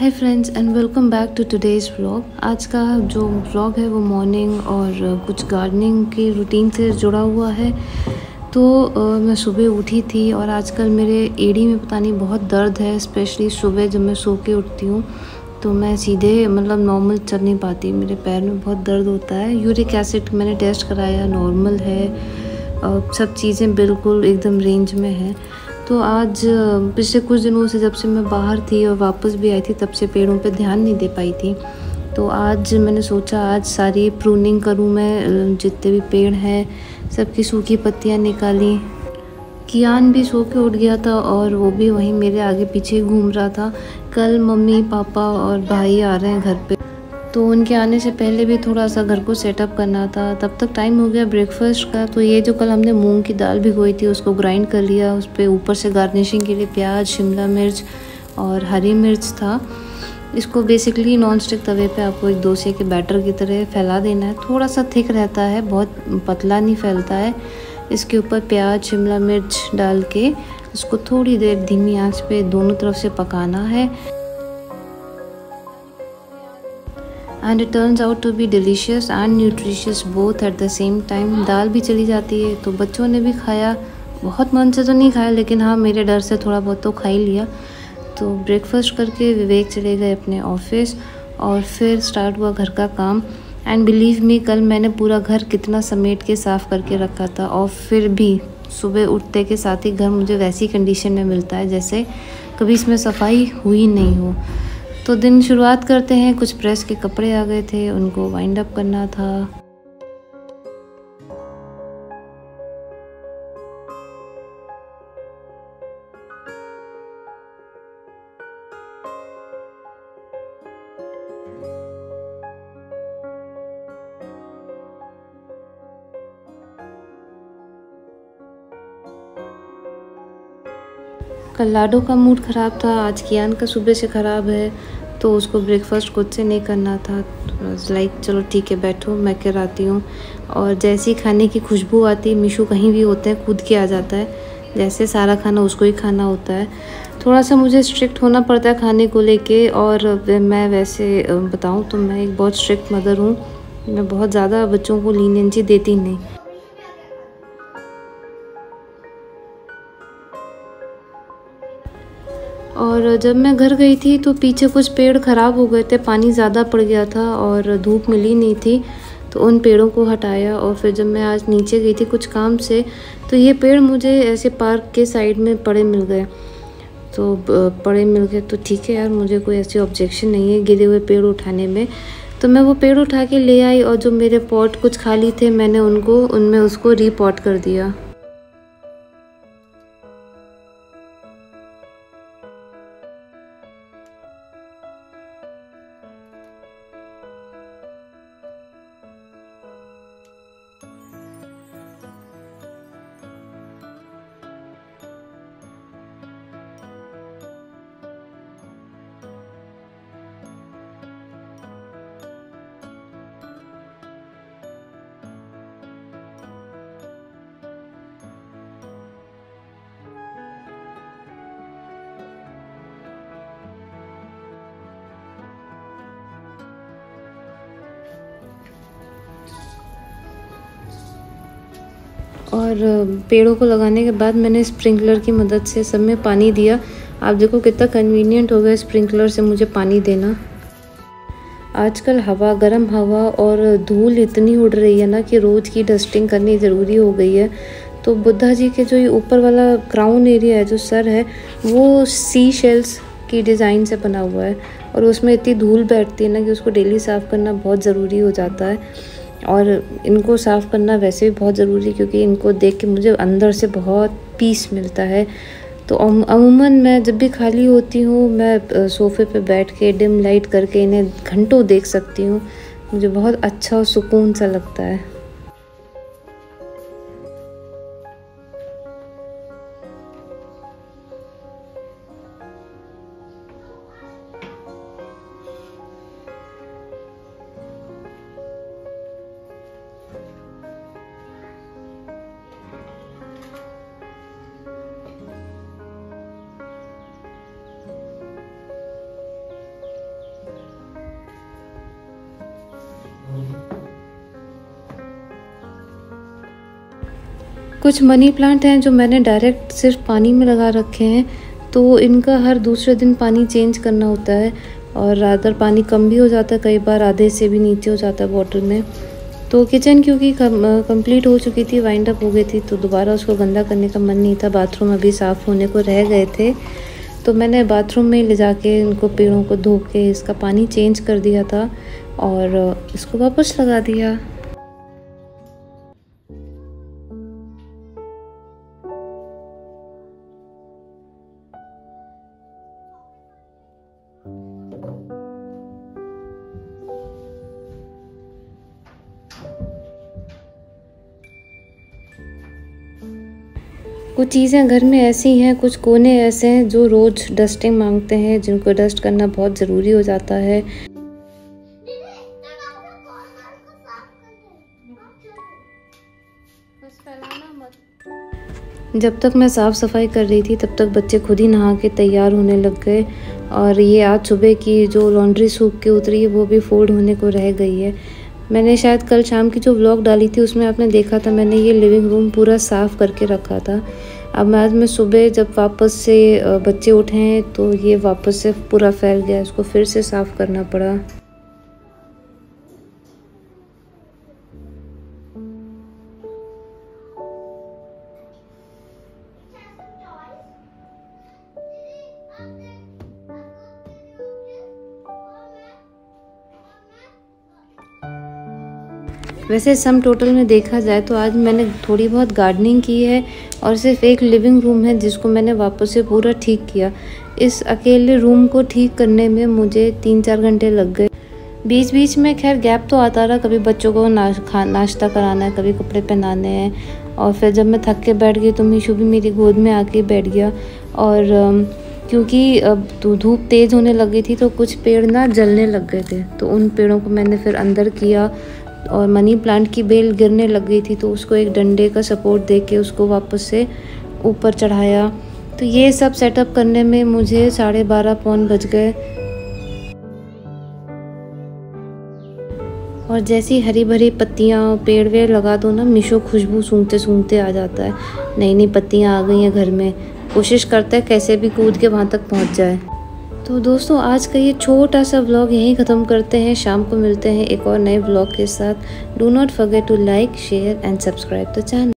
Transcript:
Hi friends and welcome back to today's vlog. आज का जो व्लॉग है वो मॉर्निंग और कुछ गार्डनिंग की रूटीन से जुड़ा हुआ है। तो मैं सुबह उठी थी और आजकल मेरे एड़ी में पता नहीं बहुत दर्द है, स्पेशली सुबह जब मैं सो के उठती हूँ तो मैं सीधे नॉर्मल चल नहीं पाती, मेरे पैर में बहुत दर्द होता है। यूरिक एसिड मैंने टेस्ट कराया, नॉर्मल है, सब चीज़ें बिल्कुल एकदम रेंज में है। तो आज पिछले कुछ दिनों से जब से मैं बाहर थी और वापस भी आई थी तब से पेड़ों पे ध्यान नहीं दे पाई थी। तो आज मैंने सोचा आज सारी प्रूनिंग करूँ मैं, जितने भी पेड़ हैं सबकी सूखी पत्तियाँ निकाली। कियान भी सो के उठ गया था और वो भी वहीं मेरे आगे पीछे घूम रहा था। कल मम्मी पापा और भाई आ रहे हैं घर पे, तो उनके आने से पहले भी थोड़ा सा घर को सेटअप करना था। तब तक टाइम हो गया ब्रेकफास्ट का। तो ये जो कल हमने मूंग की दाल भिगोई थी उसको ग्राइंड कर लिया, उस पर ऊपर से गार्निशिंग के लिए प्याज, शिमला मिर्च और हरी मिर्च था। इसको बेसिकली नॉन स्टिक तवे पे आपको एक डोसे के बैटर की तरह फैला देना है। थोड़ा सा थिक रहता है, बहुत पतला नहीं फैलता है। इसके ऊपर प्याज, शिमला मिर्च डाल के इसको थोड़ी देर धीमी आंच पे दोनों तरफ से पकाना है। And it turns out to be delicious and nutritious both at the same time. दाल भी चली जाती है, तो बच्चों ने भी खाया। बहुत मन से तो नहीं खाया, लेकिन हाँ मेरे डर से थोड़ा बहुत तो खा ही लिया। तो ब्रेकफास्ट करके विवेक चले गए अपने ऑफिस और फिर स्टार्ट हुआ घर का काम। एंड बिलीव मी, कल मैंने पूरा घर कितना समेट के साफ़ करके रखा था और फिर भी सुबह उठते के साथ ही घर मुझे वैसी कंडीशन में मिलता है जैसे कभी इसमें सफाई हुई नहीं हो। तो दिन शुरुआत करते हैं। कुछ प्रेस के कपड़े आ गए थे, उनको वाइंड अप करना था। कल लाडो का मूड ख़राब था, आज कियान का सुबह से ख़राब है, तो उसको ब्रेकफास्ट खुद से नहीं करना था। लाइक चलो ठीक है बैठो, मैं कराती हूँ। और जैसे ही खाने की खुशबू आती है, मीशू कहीं भी होते हैं कूद के आ जाता है, जैसे सारा खाना उसको ही खाना होता है। थोड़ा सा मुझे स्ट्रिक्ट होना पड़ता है खाने को लेके। और मैं वैसे बताऊँ तो मैं एक बहुत स्ट्रिक्ट मदर हूँ, मैं बहुत ज़्यादा बच्चों को लीनियंसी देती नहीं। और जब मैं घर गई थी तो पीछे कुछ पेड़ ख़राब हो गए थे, पानी ज़्यादा पड़ गया था और धूप मिली नहीं थी, तो उन पेड़ों को हटाया। और फिर जब मैं आज नीचे गई थी कुछ काम से, तो ये पेड़ मुझे ऐसे पार्क के साइड में पड़े मिल गए। तो पड़े मिल गए तो ठीक है यार, मुझे कोई ऐसी ऑब्जेक्शन नहीं है गिरे हुए पेड़ उठाने में। तो मैं वो पेड़ उठा के ले आई और जो मेरे पॉट कुछ खाली थे मैंने उनमें उसको रीपॉट कर दिया। और पेड़ों को लगाने के बाद मैंने स्प्रिंकलर की मदद से सब में पानी दिया। आप देखो कितना कन्वीनियंट हो गया स्प्रिंकलर से मुझे पानी देना। आजकल गर्म हवा और धूल इतनी उड़ रही है ना कि रोज़ की डस्टिंग करनी ज़रूरी हो गई है। तो बुद्धा जी के जो ये ऊपर वाला क्राउन एरिया है, जो सर है, वो सी शेल्स की डिज़ाइन से बना हुआ है और उसमें इतनी धूल बैठती है ना कि उसको डेली साफ़ करना बहुत ज़रूरी हो जाता है। और इनको साफ़ करना वैसे भी बहुत ज़रूरी है क्योंकि इनको देख के मुझे अंदर से बहुत पीस मिलता है। तो अमूमन मैं जब भी खाली होती हूँ मैं सोफ़े पे बैठ के डिम लाइट करके इन्हें घंटों देख सकती हूँ। मुझे बहुत अच्छा और सुकून सा लगता है। कुछ मनी प्लांट हैं जो मैंने डायरेक्ट सिर्फ पानी में लगा रखे हैं, तो इनका हर दूसरे दिन पानी चेंज करना होता है और रादर पानी कम भी हो जाता है, कई बार आधे से भी नीचे हो जाता है बॉटल में। तो किचन क्योंकि कंप्लीट हो चुकी थी, वाइंड अप हो गई थी, तो दोबारा उसको गंदा करने का मन नहीं था। बाथरूम अभी साफ़ होने को रह गए थे, तो मैंने बाथरूम में ले जाके इनको पेड़ों को धो के इसका पानी चेंज कर दिया था और इसको वापस लगा दिया। कुछ चीज़ें घर में ऐसी हैं, कुछ कोने ऐसे हैं जो रोज़ डस्टिंग मांगते हैं, जिनको डस्ट करना बहुत ज़रूरी हो जाता है। जब तक मैं साफ़ सफाई कर रही थी तब तक बच्चे खुद ही नहा के तैयार होने लग गए और ये आज सुबह की जो लॉन्ड्री सूख के उतरी है वो भी फोल्ड होने को रह गई है। मैंने शायद कल शाम की जो व्लॉग डाली थी उसमें आपने देखा था, मैंने ये लिविंग रूम पूरा साफ़ करके रखा था। अब आज मैं सुबह जब वापस से बच्चे उठे हैं तो ये वापस से पूरा फैल गया, इसको फिर से साफ़ करना पड़ा। वैसे सम टोटल में देखा जाए तो आज मैंने थोड़ी बहुत गार्डनिंग की है और सिर्फ एक लिविंग रूम है जिसको मैंने वापस से पूरा ठीक किया। इस अकेले रूम को ठीक करने में मुझे 3-4 घंटे लग गए। बीच बीच में खैर गैप तो आता रहा, कभी बच्चों को नाश्ता कराना है, कभी कपड़े पहनाने हैं, और फिर जब मैं थक के बैठ गई तो मीशू भी मेरी गोद में आके बैठ गया। और क्योंकि अब धूप तेज़ होने लगी थी तो कुछ पेड़ ना जलने लग गए थे, तो उन पेड़ों को मैंने फिर अंदर किया और मनी प्लांट की बेल गिरने लग गई थी तो उसको एक डंडे का सपोर्ट दे के उसको वापस से ऊपर चढ़ाया। तो ये सब सेटअप करने में मुझे 12:30 पौन बज गए। और जैसी हरी भरी पत्तियाँ पेड़ वेड़ लगा दो ना, मीशो खुशबू सूंघते सूंघते आ जाता है, नई नई पत्तियाँ आ गई हैं घर में, कोशिश करता है कैसे भी कूद के वहाँ तक पहुँच जाए। तो दोस्तों आज का ये छोटा सा व्लॉग यहीं ख़त्म करते हैं, शाम को मिलते हैं एक और नए व्लॉग के साथ। Do not forget to like, share and subscribe the channel.